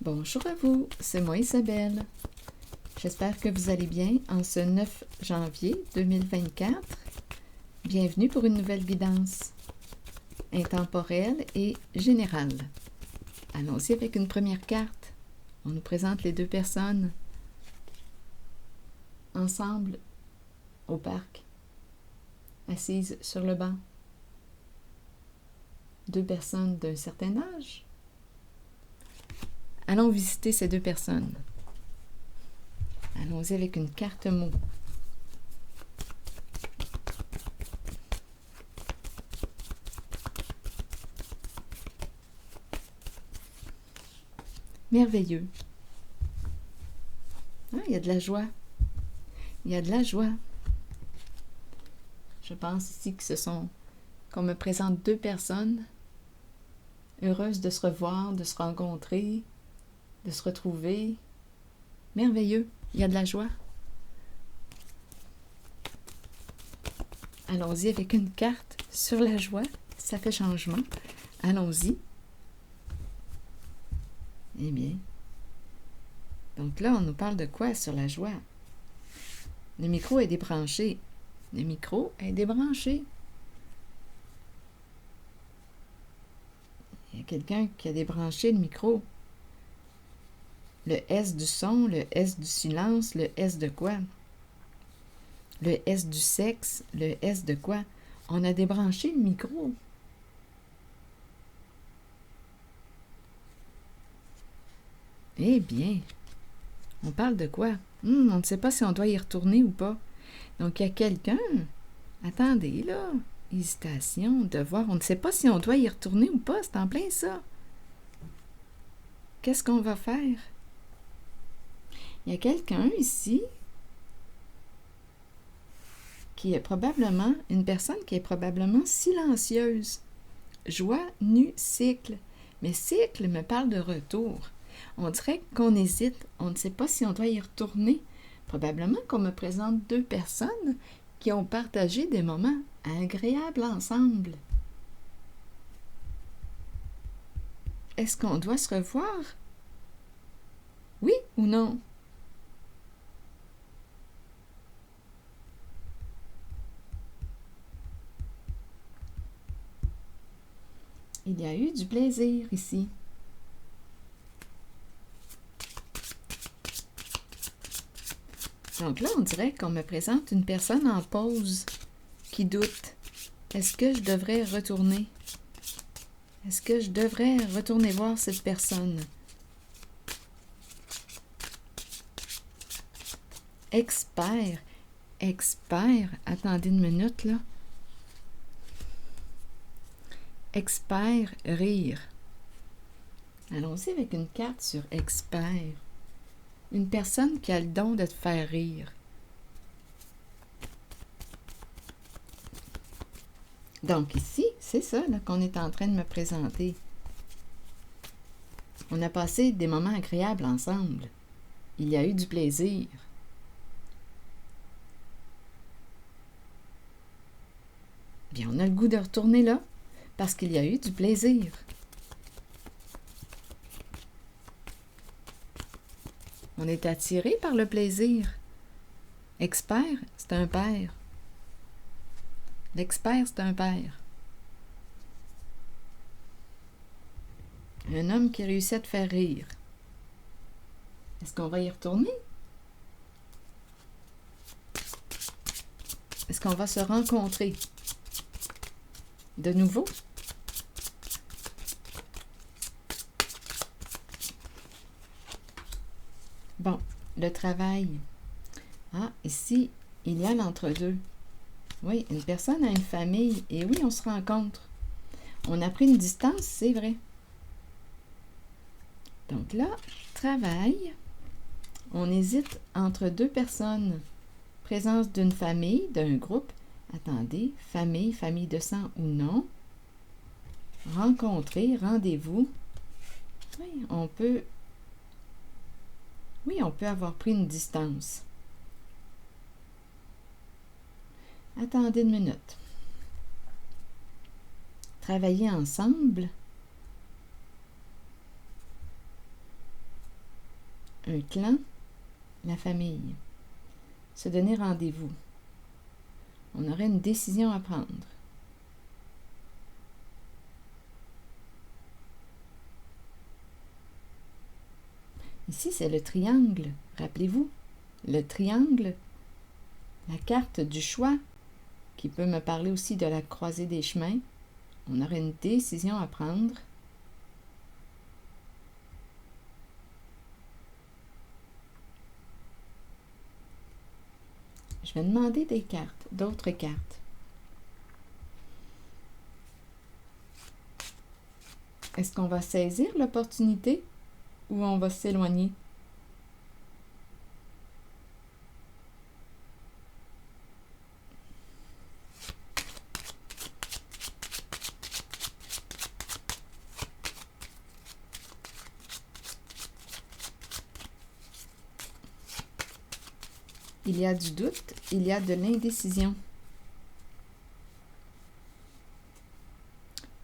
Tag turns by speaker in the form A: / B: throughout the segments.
A: Bonjour à vous, c'est moi Isabelle. J'espère que vous allez bien en ce 9 janvier 2024. Bienvenue pour une nouvelle guidance intemporelle et générale. Allons-y avec une première carte. On nous présente les deux personnes ensemble au parc, assises sur le banc. Deux personnes d'un certain âge. Allons visiter ces deux personnes. Allons-y avec une carte mot. Merveilleux. Ah, il y a de la joie. Il y a de la joie. Je pense ici qu'on me présente deux personnes heureuses de se revoir, de se rencontrer, de se retrouver. Merveilleux. Il y a de la joie. Allons-y avec une carte sur la joie. Ça fait changement. Allons-y. Eh bien. Donc là, on nous parle de quoi sur la joie? Le micro est débranché. Le micro est débranché. Il y a quelqu'un qui a débranché le micro. Le S du son, le S du silence, le S de quoi? Le S du sexe, le S de quoi? On a débranché le micro. Eh bien, on parle de quoi? On ne sait pas si on doit y retourner ou pas. Donc, il y a quelqu'un. Attendez, là. Hésitation, devoir. On ne sait pas si on doit y retourner ou pas. C'est en plein ça. Qu'est-ce qu'on va faire? Il y a quelqu'un ici qui est probablement une personne qui est probablement silencieuse. Joie, nu, cycle. Mais cycle me parle de retour. On dirait qu'on hésite. On ne sait pas si on doit y retourner. Probablement qu'on me présente deux personnes qui ont partagé des moments agréables ensemble. Est-ce qu'on doit se revoir? Oui ou non? Il y a eu du plaisir ici. Donc là, on dirait qu'on me présente une personne en pause qui doute. Est-ce que je devrais retourner? Est-ce que je devrais retourner voir cette personne? Expert. Expert. Attendez une minute, là. Expert, rire. Allons-y avec une carte sur expert. Une personne qui a le don de te faire rire. Donc ici, c'est ça là, qu'on est en train de me présenter. On a passé des moments agréables ensemble. Il y a eu du plaisir. Bien, on a le goût de retourner là, parce qu'il y a eu du plaisir. On est attiré par le plaisir. Expert, c'est un père. L'expert, c'est un père. Un homme qui réussit à te faire rire. Est-ce qu'on va y retourner? Est-ce qu'on va se rencontrer de nouveau? Bon, le travail. Ah, ici, il y a l'entre-deux. Oui, une personne a une famille, et oui, on se rencontre. On a pris une distance, c'est vrai. Donc là, travail. On hésite entre deux personnes. Présence d'une famille, d'un groupe. Attendez, famille, famille de sang ou non. Rencontrer, rendez-vous. Oui, on peut avoir pris une distance. Attendez une minute. Travailler ensemble. un clan, la famille. Se donner rendez-vous. On aurait une décision à prendre. Ici, c'est le triangle. Rappelez-vous, le triangle, la carte du choix, qui peut me parler aussi de la croisée des chemins. On aurait une décision à prendre. Je vais demander des cartes, d'autres cartes. Est-ce qu'on va saisir l'opportunité ou on va s'éloigner? Il y a du doute, il y a de l'indécision.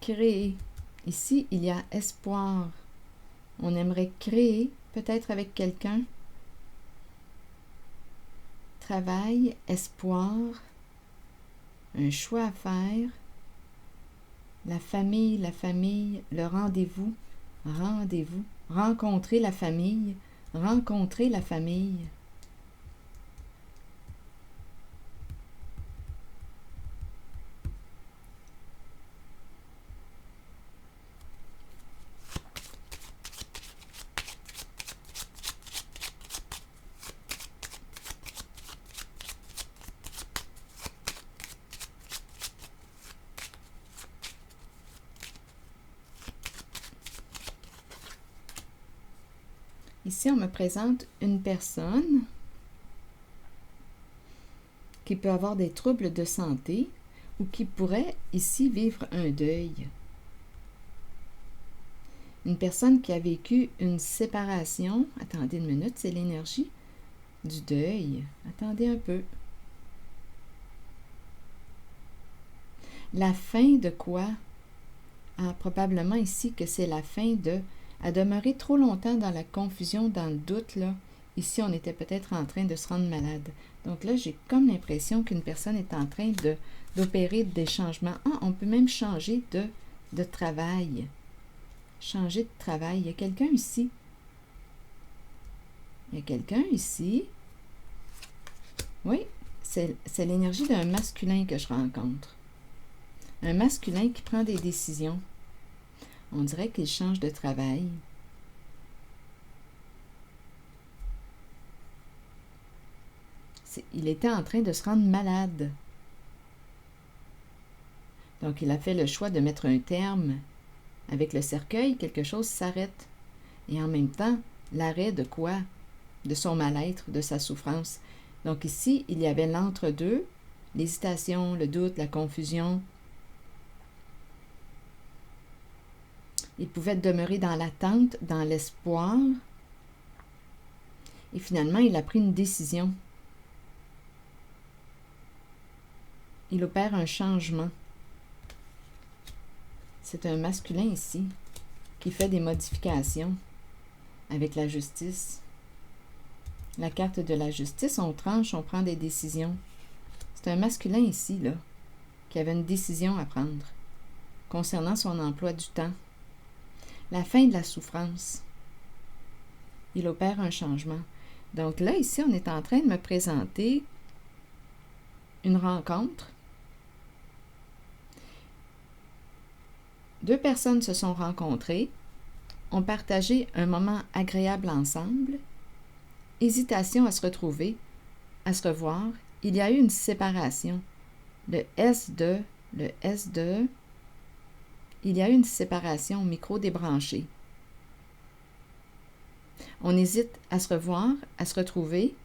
A: Créer. Ici, il y a espoir. On aimerait créer, peut-être avec quelqu'un. Travail, espoir, un choix à faire. La famille, le rendez-vous, rendez-vous. Rencontrer la famille, rencontrer la famille. Ici, on me présente une personne qui peut avoir des troubles de santé ou qui pourrait ici vivre un deuil. Une personne qui a vécu une séparation. Attendez une minute, c'est l'énergie du deuil. Attendez un peu. La fin de quoi? Ah, probablement ici que c'est la fin de... À demeurer trop longtemps dans la confusion, dans le doute, là. Ici, on était peut-être en train de se rendre malade. Donc là, j'ai comme l'impression qu'une personne est en train d'opérer des changements. Ah, on peut même changer de travail. Changer de travail. Il y a quelqu'un ici. Il y a quelqu'un ici. Oui, c'est l'énergie d'un masculin que je rencontre. Un masculin qui prend des décisions. On dirait qu'il change de travail. Il était en train de se rendre malade. Donc, il a fait le choix de mettre un terme. Avec le cercueil, quelque chose s'arrête. Et en même temps, l'arrêt de quoi? De son mal-être, de sa souffrance. Donc ici, il y avait l'entre-deux, l'hésitation, le doute, la confusion. Il pouvait demeurer dans l'attente, dans l'espoir. Et finalement, il a pris une décision. Il opère un changement. C'est un masculin ici qui fait des modifications avec la justice. La carte de la justice, on tranche, on prend des décisions. C'est un masculin ici, là, qui avait une décision à prendre concernant son emploi du temps. La fin de la souffrance. Il opère un changement. Donc là, ici, on est en train de me présenter une rencontre. Deux personnes se sont rencontrées, ont partagé un moment agréable ensemble, hésitation à se retrouver, à se revoir. Il y a eu une séparation. Le S2, il y a eu une séparation au micro débranché. On hésite à se revoir, à se retrouver.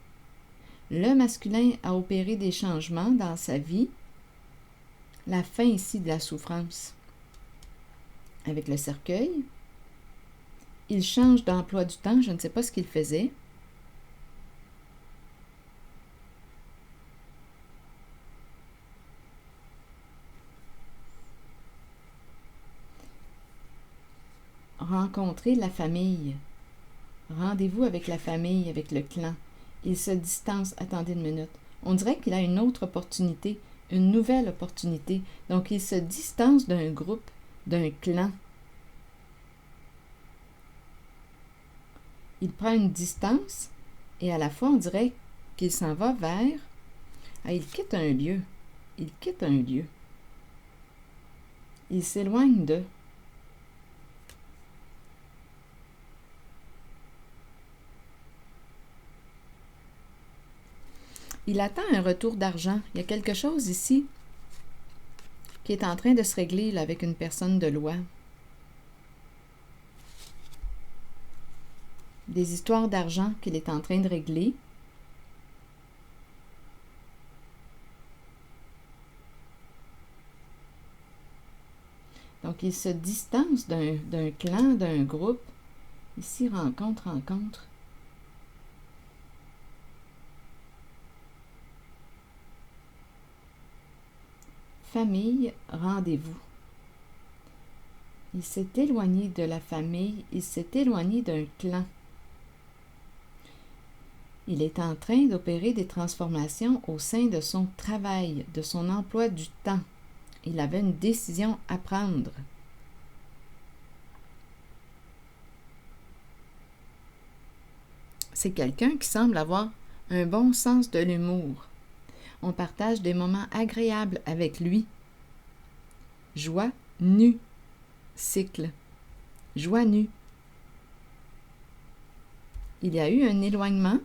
A: Le masculin a opéré des changements dans sa vie. La fin ici de la souffrance. Avec le cercueil, il change d'emploi du temps. Je ne sais pas ce qu'il faisait. Rencontrer la famille. rendez-vous avec la famille, avec le clan. Il se distance, attendez une minute. On dirait qu'il a une autre opportunité, une nouvelle opportunité. Donc, il se distance d'un groupe, d'un clan. Il prend une distance et à la fois, on dirait qu'il s'en va vers... Ah, il quitte un lieu. Il quitte un lieu. Il s'éloigne de... Il attend un retour d'argent. Il y a quelque chose ici qui est en train de se régler là, avec une personne de loi. Des histoires d'argent qu'il est en train de régler. Donc, il se distance d'un clan, d'un groupe. Ici, rencontre. Famille, rendez-vous. Il s'est éloigné de la famille, il s'est éloigné d'un clan. Il est en train d'opérer des transformations au sein de son travail, de son emploi du temps. Il avait une décision à prendre. C'est quelqu'un qui semble avoir un bon sens de l'humour. On partage des moments agréables avec lui. Joie nue. Cycle. Joie nue. Il y a eu un éloignement.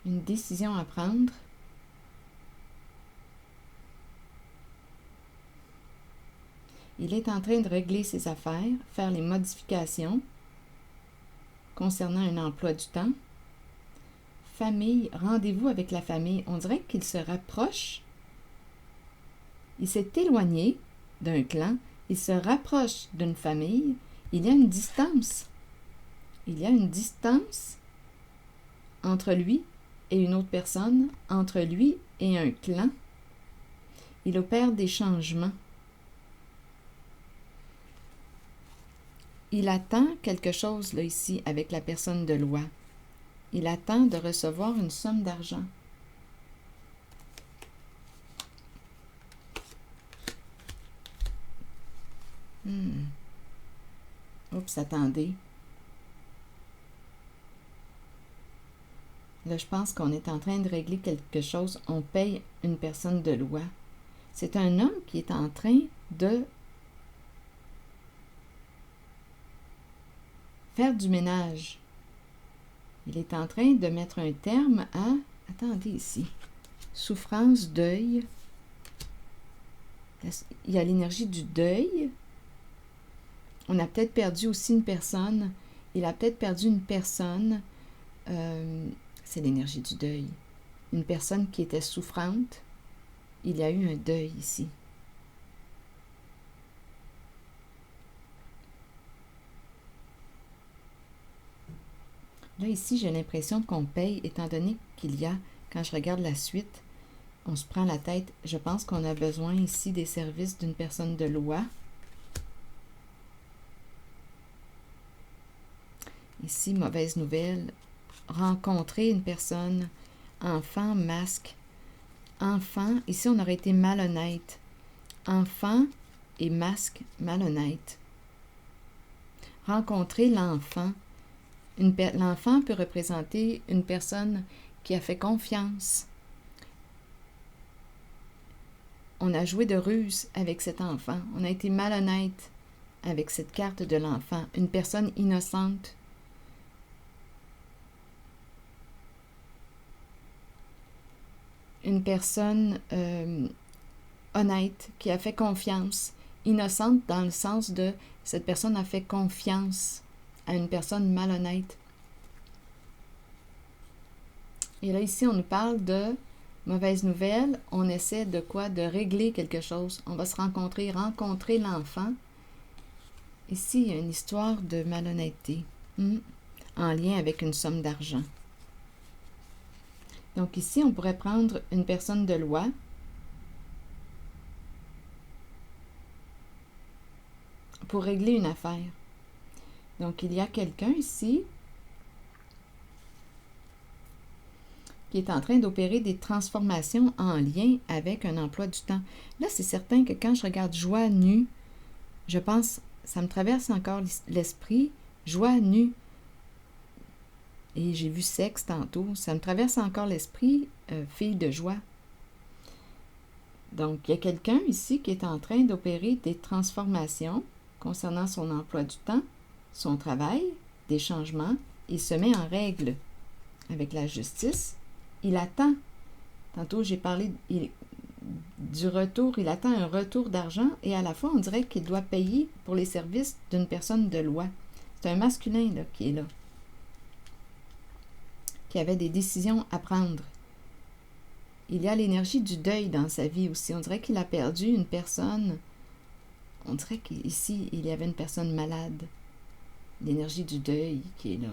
A: Une décision à prendre. Il est en train de régler ses affaires, faire les modifications concernant un emploi du temps. Famille, rendez-vous avec la famille. On dirait qu'il se rapproche. Il s'est éloigné d'un clan. Il se rapproche d'une famille. Il y a une distance. Il y a une distance entre lui et une autre personne, entre lui et un clan. Il opère des changements. Il attend quelque chose là ici avec la personne de loi. Il attend de recevoir une somme d'argent. Oups, attendez. Là, je pense qu'on est en train de régler quelque chose. On paye une personne de loi. C'est un homme qui est en train de faire du ménage. Il est en train de mettre un terme à... Attendez ici. Souffrance, deuil. Il y a l'énergie du deuil. On a peut-être perdu aussi une personne. Il a peut-être perdu une personne. C'est l'énergie du deuil. Une personne qui était souffrante. Il y a eu un deuil ici. Là, ici, j'ai l'impression qu'on paye, étant donné qu'il y a, quand je regarde la suite, on se prend la tête. Je pense qu'on a besoin ici des services d'une personne de loi. Ici, mauvaise nouvelle. Rencontrer une personne, enfant, masque. Enfant, ici, on aurait été malhonnête. Enfant et masque, malhonnête. Rencontrer l'enfant. L'enfant peut représenter une personne qui a fait confiance. On a joué de ruse avec cet enfant. On a été malhonnête avec cette carte de l'enfant. Une personne innocente. Une personne honnête qui a fait confiance. Innocente dans le sens de cette personne a fait confiance à une personne malhonnête. Et là, ici, on nous parle de mauvaise nouvelle. On essaie de quoi? De régler quelque chose. On va se rencontrer l'enfant. Ici, il y a une histoire de malhonnêteté en lien avec une somme d'argent. Donc ici, on pourrait prendre une personne de loi pour régler une affaire. Donc, il y a quelqu'un ici qui est en train d'opérer des transformations en lien avec un emploi du temps. Là, c'est certain que quand je regarde joie nue, je pense, ça me traverse encore l'esprit, joie nue. Et j'ai vu sexe tantôt, ça me traverse encore l'esprit, fille de joie. Donc, il y a quelqu'un ici qui est en train d'opérer des transformations concernant son emploi du temps, son travail, des changements. Il se met en règle avec la justice. Il attend. Tantôt, j'ai parlé du retour. Il attend un retour d'argent et à la fois, on dirait qu'il doit payer pour les services d'une personne de loi. C'est un masculin là, qui est là, qui avait des décisions à prendre. Il y a l'énergie du deuil dans sa vie aussi. On dirait qu'il a perdu une personne. On dirait qu'ici, il y avait une personne malade. L'énergie du deuil qui est là.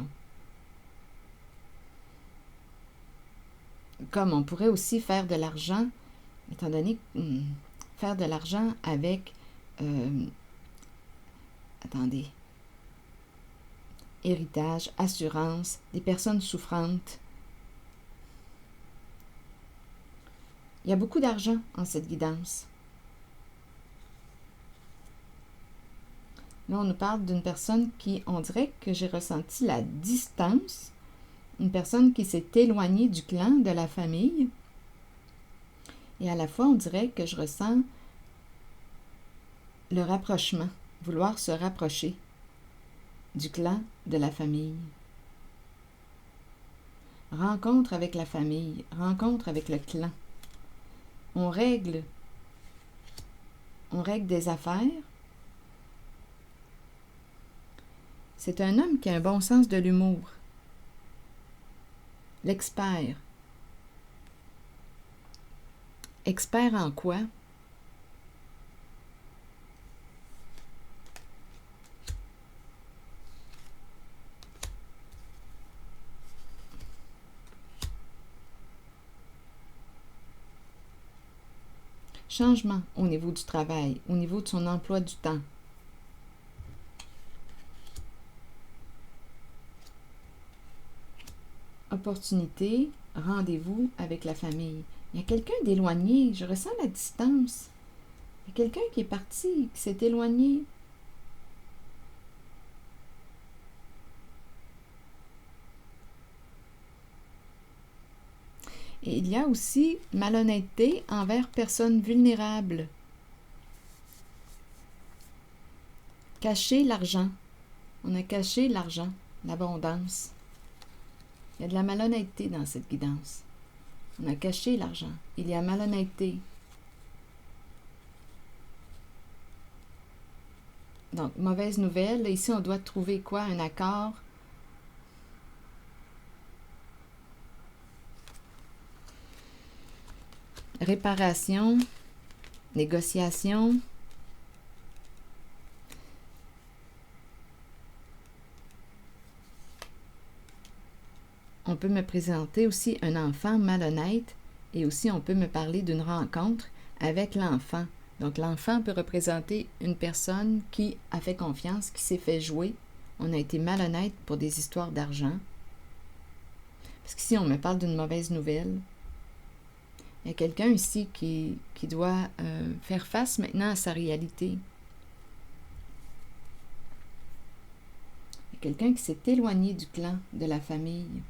A: Comme on pourrait aussi faire de l'argent, étant donné faire de l'argent avec, attendez, héritage, assurance, des personnes souffrantes. Il y a beaucoup d'argent en cette guidance. Là, on nous parle d'une personne qui, on dirait que j'ai ressenti la distance, une personne qui s'est éloignée du clan, de la famille. Et à la fois, on dirait que je ressens le rapprochement, vouloir se rapprocher du clan, de la famille. Rencontre avec la famille, rencontre avec le clan. On règle des affaires. C'est un homme qui a un bon sens de l'humour. L'expert. Expert en quoi? Changement au niveau du travail, au niveau de son emploi du temps. Opportunité, rendez-vous avec la famille. Il y a quelqu'un d'éloigné, je ressens la distance. Il y a quelqu'un qui est parti, qui s'est éloigné. Et il y a aussi malhonnêteté envers personnes vulnérables. Cacher l'argent. On a caché l'argent, l'abondance. Il y a de la malhonnêteté dans cette guidance. On a caché l'argent. Il y a malhonnêteté. Donc, mauvaise nouvelle. Ici, on doit trouver quoi? Un accord. Réparation. Négociation. On peut me présenter aussi un enfant malhonnête et aussi on peut me parler d'une rencontre avec l'enfant. Donc l'enfant peut représenter une personne qui a fait confiance, qui s'est fait jouer. On a été malhonnête pour des histoires d'argent. Parce qu'ici on me parle d'une mauvaise nouvelle. Il y a quelqu'un ici qui doit faire face maintenant à sa réalité. Il y a quelqu'un qui s'est éloigné du clan, de la famille.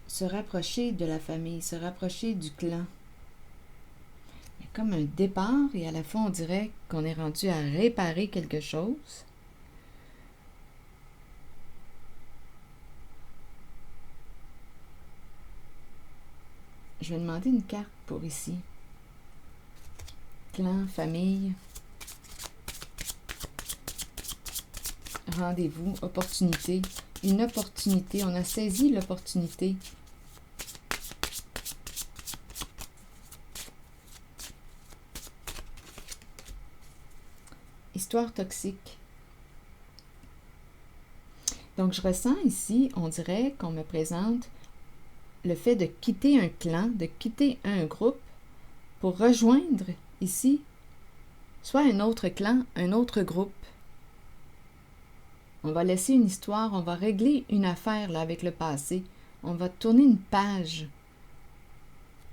A: Se rapprocher de la famille, se rapprocher du clan. Il y a comme un départ et à la fois on dirait qu'on est rendu à réparer quelque chose. Je vais demander une carte pour ici. Clan, famille. Rendez-vous, opportunité. Une opportunité, on a saisi l'opportunité. Histoire toxique. Donc, je ressens ici, on dirait qu'on me présente le fait de quitter un clan, de quitter un groupe pour rejoindre ici soit un autre clan, un autre groupe. On va laisser une histoire, on va régler une affaire là, avec le passé. On va tourner une page.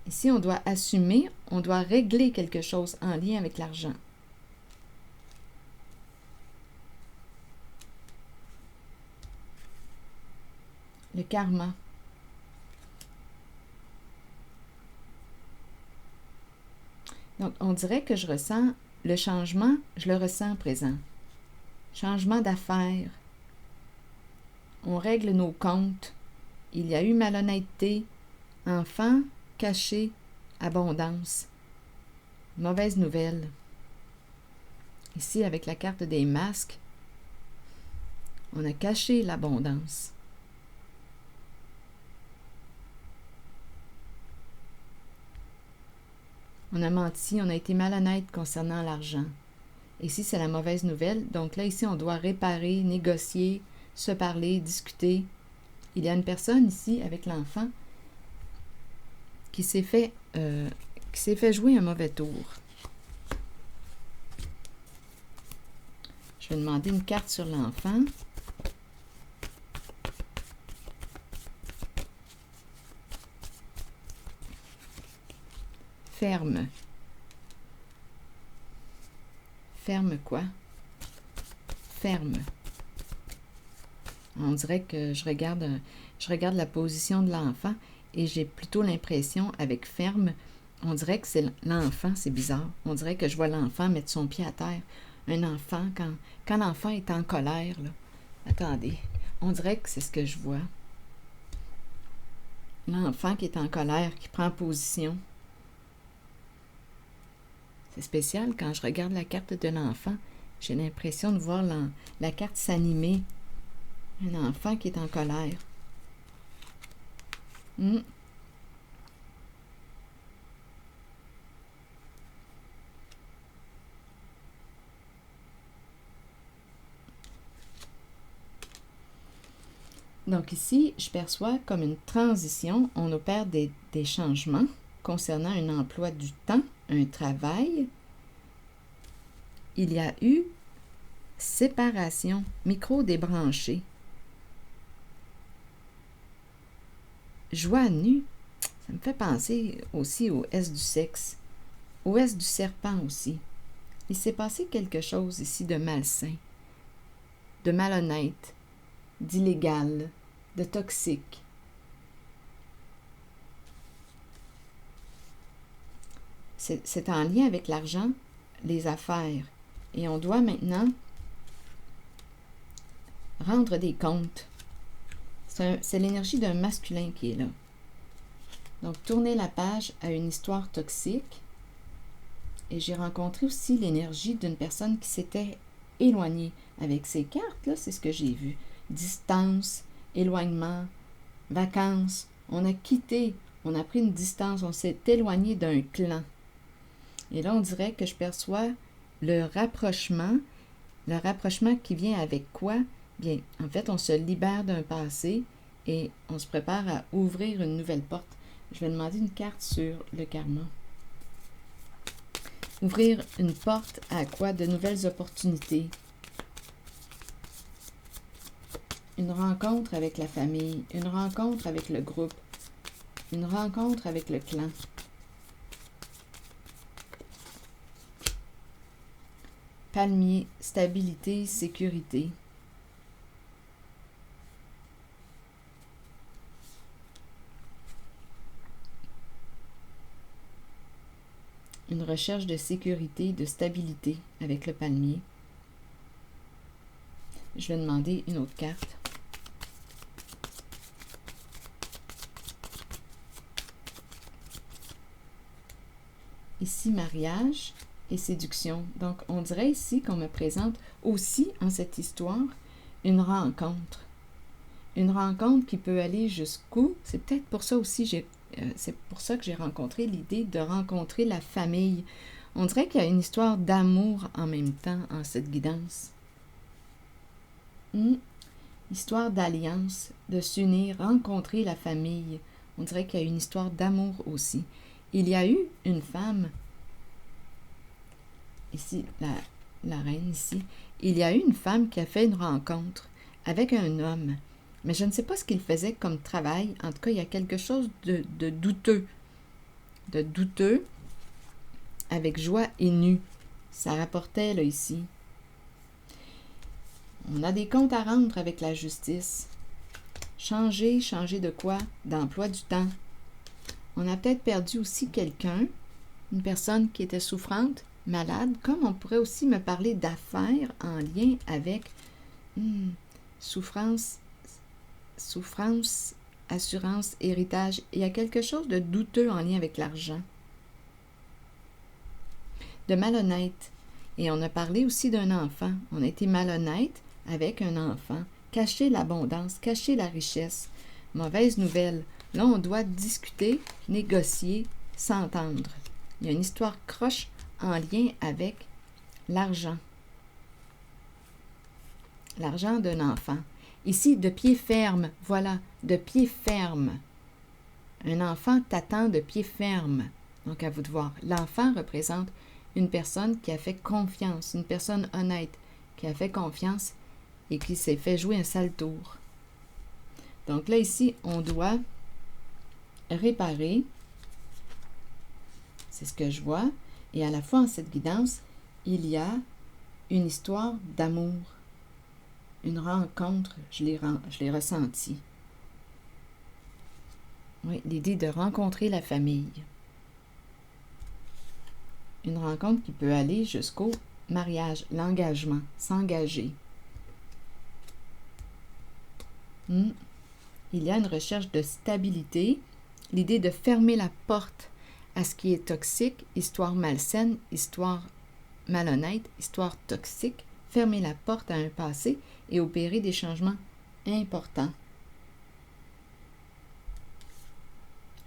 A: Ici, on doit assumer, on doit régler quelque chose en lien avec l'argent. Le karma. Donc, on dirait que je ressens le changement, je le ressens présent. Changement d'affaires. On règle nos comptes. Il y a eu malhonnêteté, enfant, caché, abondance. Mauvaise nouvelle. Ici, avec la carte des masques, on a caché l'abondance. On a menti, on a été malhonnête concernant l'argent. Ici, c'est la mauvaise nouvelle. Donc là, ici, on doit réparer, négocier, se parler, discuter. Il y a une personne ici, avec l'enfant, qui s'est fait jouer un mauvais tour. Je vais demander une carte sur l'enfant. Ferme. Ferme quoi? Ferme. On dirait que je regarde la position de l'enfant et j'ai plutôt l'impression, avec ferme, on dirait que c'est l'enfant, c'est bizarre. On dirait que je vois l'enfant mettre son pied à terre. Un enfant, quand l'enfant est en colère, là. Attendez, on dirait que c'est ce que je vois. L'enfant qui est en colère, qui prend position. C'est spécial, quand je regarde la carte de l'enfant, j'ai l'impression de voir la carte s'animer. Un enfant qui est en colère. Donc ici, je perçois comme une transition. On opère des changements concernant un emploi du temps, un travail. Il y a eu séparation, micro-débranché. Joie nue, ça me fait penser aussi au S du sexe, au S du serpent aussi. Il s'est passé quelque chose ici de malsain, de malhonnête, d'illégal, de toxique. C'est en lien avec l'argent, les affaires. Et on doit maintenant rendre des comptes. C'est l'énergie d'un masculin qui est là. Donc, tourner la page à une histoire toxique. Et j'ai rencontré aussi l'énergie d'une personne qui s'était éloignée. Avec ces cartes-là, c'est ce que j'ai vu. Distance, éloignement, vacances. On a quitté, on a pris une distance, on s'est éloigné d'un clan. Et là, on dirait que je perçois le rapprochement qui vient avec quoi? Bien, en fait, on se libère d'un passé et on se prépare à ouvrir une nouvelle porte. Je vais demander une carte sur le karma. Ouvrir une porte à quoi? De nouvelles opportunités. Une rencontre avec la famille, une rencontre avec le groupe, une rencontre avec le clan. Palmier, stabilité, sécurité. Une recherche de sécurité, de stabilité avec le palmier. Je vais demander une autre carte. Ici, mariage et séduction. Donc, on dirait ici qu'on me présente aussi en cette histoire une rencontre. Une rencontre qui peut aller jusqu'où? C'est peut-être pour ça aussi, c'est pour ça que j'ai rencontré l'idée de rencontrer la famille. On dirait qu'il y a une histoire d'amour en même temps en cette guidance. Histoire d'alliance, de s'unir, rencontrer la famille. On dirait qu'il y a une histoire d'amour aussi. Il y a eu une femme, ici, la reine ici, il y a eu une femme qui a fait une rencontre avec un homme. Mais je ne sais pas ce qu'il faisait comme travail. En tout cas, il y a quelque chose de douteux. De douteux avec joie et nu. Ça rapportait là ici. On a des comptes à rendre avec la justice. Changer de quoi? D'emploi du temps. On a peut-être perdu aussi quelqu'un, une personne qui était souffrante, malade, comme on pourrait aussi me parler d'affaires en lien avec souffrance, assurance, héritage. Il y a quelque chose de douteux en lien avec l'argent. De malhonnête. Et on a parlé aussi d'un enfant. On a été malhonnête avec un enfant. Cacher l'abondance, cacher la richesse. Mauvaise nouvelle. Là, on doit discuter, négocier, s'entendre. Il y a une histoire croche en lien avec l'argent. L'argent d'un enfant. Ici, de pied ferme. Voilà, de pied ferme. Un enfant t'attend de pied ferme. Donc, à vous de voir. L'enfant représente une personne qui a fait confiance, une personne honnête, qui a fait confiance et qui s'est fait jouer un sale tour. Donc là, ici, on doit réparer. C'est ce que je vois. Et à la fois, en cette guidance, il y a une histoire d'amour. Une rencontre, je l'ai ressentie. Oui, l'idée de rencontrer la famille. Une rencontre qui peut aller jusqu'au mariage, l'engagement, s'engager. Il y a une recherche de stabilité, l'idée de fermer la porte à ce qui est toxique, histoire malsaine, histoire malhonnête, histoire toxique, fermer la porte à un passé et opérer des changements importants.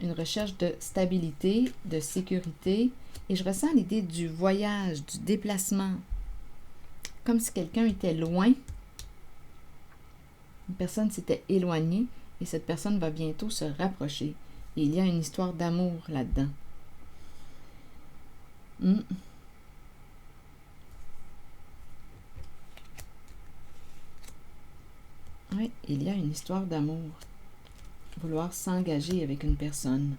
A: Une recherche de stabilité, de sécurité, et je ressens l'idée du voyage, du déplacement, comme si quelqu'un était loin, une personne s'était éloignée, et cette personne va bientôt se rapprocher. Et il y a une histoire d'amour là-dedans. Oui, il y a une histoire d'amour. Vouloir s'engager avec une personne.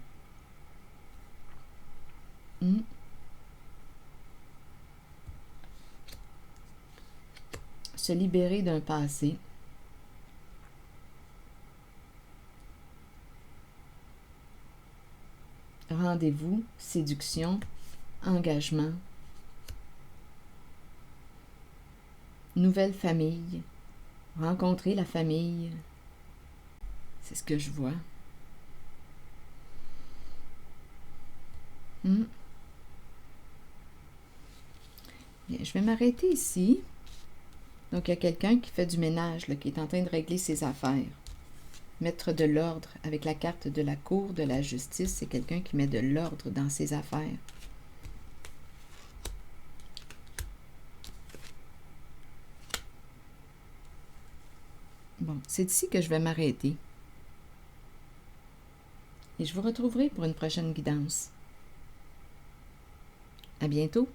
A: Se libérer d'un passé. Rendez-vous, séduction, engagement. Nouvelle famille. Rencontrer la famille. C'est ce que je vois. Bien, je vais m'arrêter ici. Donc, il y a quelqu'un qui fait du ménage, là, qui est en train de régler ses affaires. Mettre de l'ordre avec la carte de la cour de la justice, c'est quelqu'un qui met de l'ordre dans ses affaires. Bon, c'est ici que je vais m'arrêter. Et je vous retrouverai pour une prochaine guidance. À bientôt!